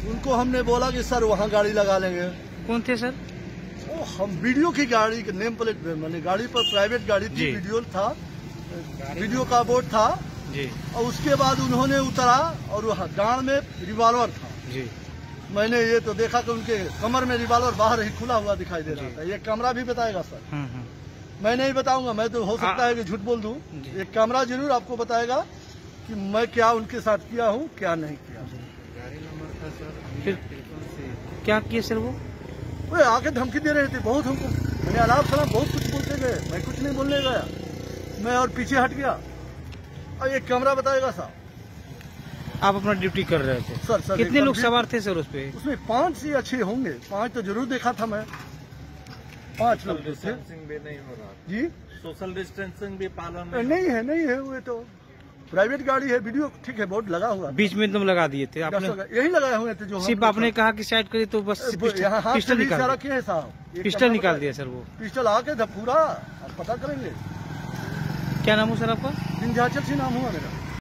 उनको हमने बोला कि सर वहाँ गाड़ी लगा लेंगे। कौन थे सर? ओ, हम वीडियो की गाड़ी नेम प्लेट पे, मैंने गाड़ी पर प्राइवेट गाड़ी थी, वीडियो था, वीडियो का बोर्ड था जी। और उसके बाद उन्होंने उतरा और गाड़ में रिवॉल्वर था जी। मैंने ये तो देखा कि उनके कमर में रिवॉल्वर बाहर ही खुला हुआ दिखाई दे रहा था। ये कैमरा भी बताएगा सर। मैं नहीं बताऊंगा, मैं तो हो सकता है कि झूठ बोल दूं। ये कैमरा जरूर आपको बताएगा कि मैं क्या उनके साथ किया हूँ, क्या नहीं किया। गाड़ी नंबर था सर। फिर क्या किए सर? वो आके धमकी दे रहे थे बहुत हमको। मैंने अलाप सलाम बहुत कुछ बोलते गए, मैं कुछ नहीं बोलने गया, मैं और पीछे हट गया। और ये कैमरा बताएगा साहब। आप अपना ड्यूटी कर रहे थे सर? कितने लोग सवार थे सर उस पे? उसमें 5 से अच्छे होंगे, 5 तो जरूर देखा था मैं। 5 लोग थे। भी नहीं हो रहा जी, सोशल डिस्टेंसिंग भी पालन नहीं है वो तो प्राइवेट गाड़ी है। वीडियो ठीक है, बोर्ड लगा हुआ बीच में एकदम लगा दिए थे आपने? यही लगाए हुए थे जो सिर्फ आपने कहा कि साइड करी तो बस पिस्टल निकाल दिया साहब। पिस्टल निकाल दिया सर? वो पिस्टल आके था पूरा, आप पता करेंगे। क्या नाम हो सर आपका? विंध्याचल से नाम हुआ मेरा।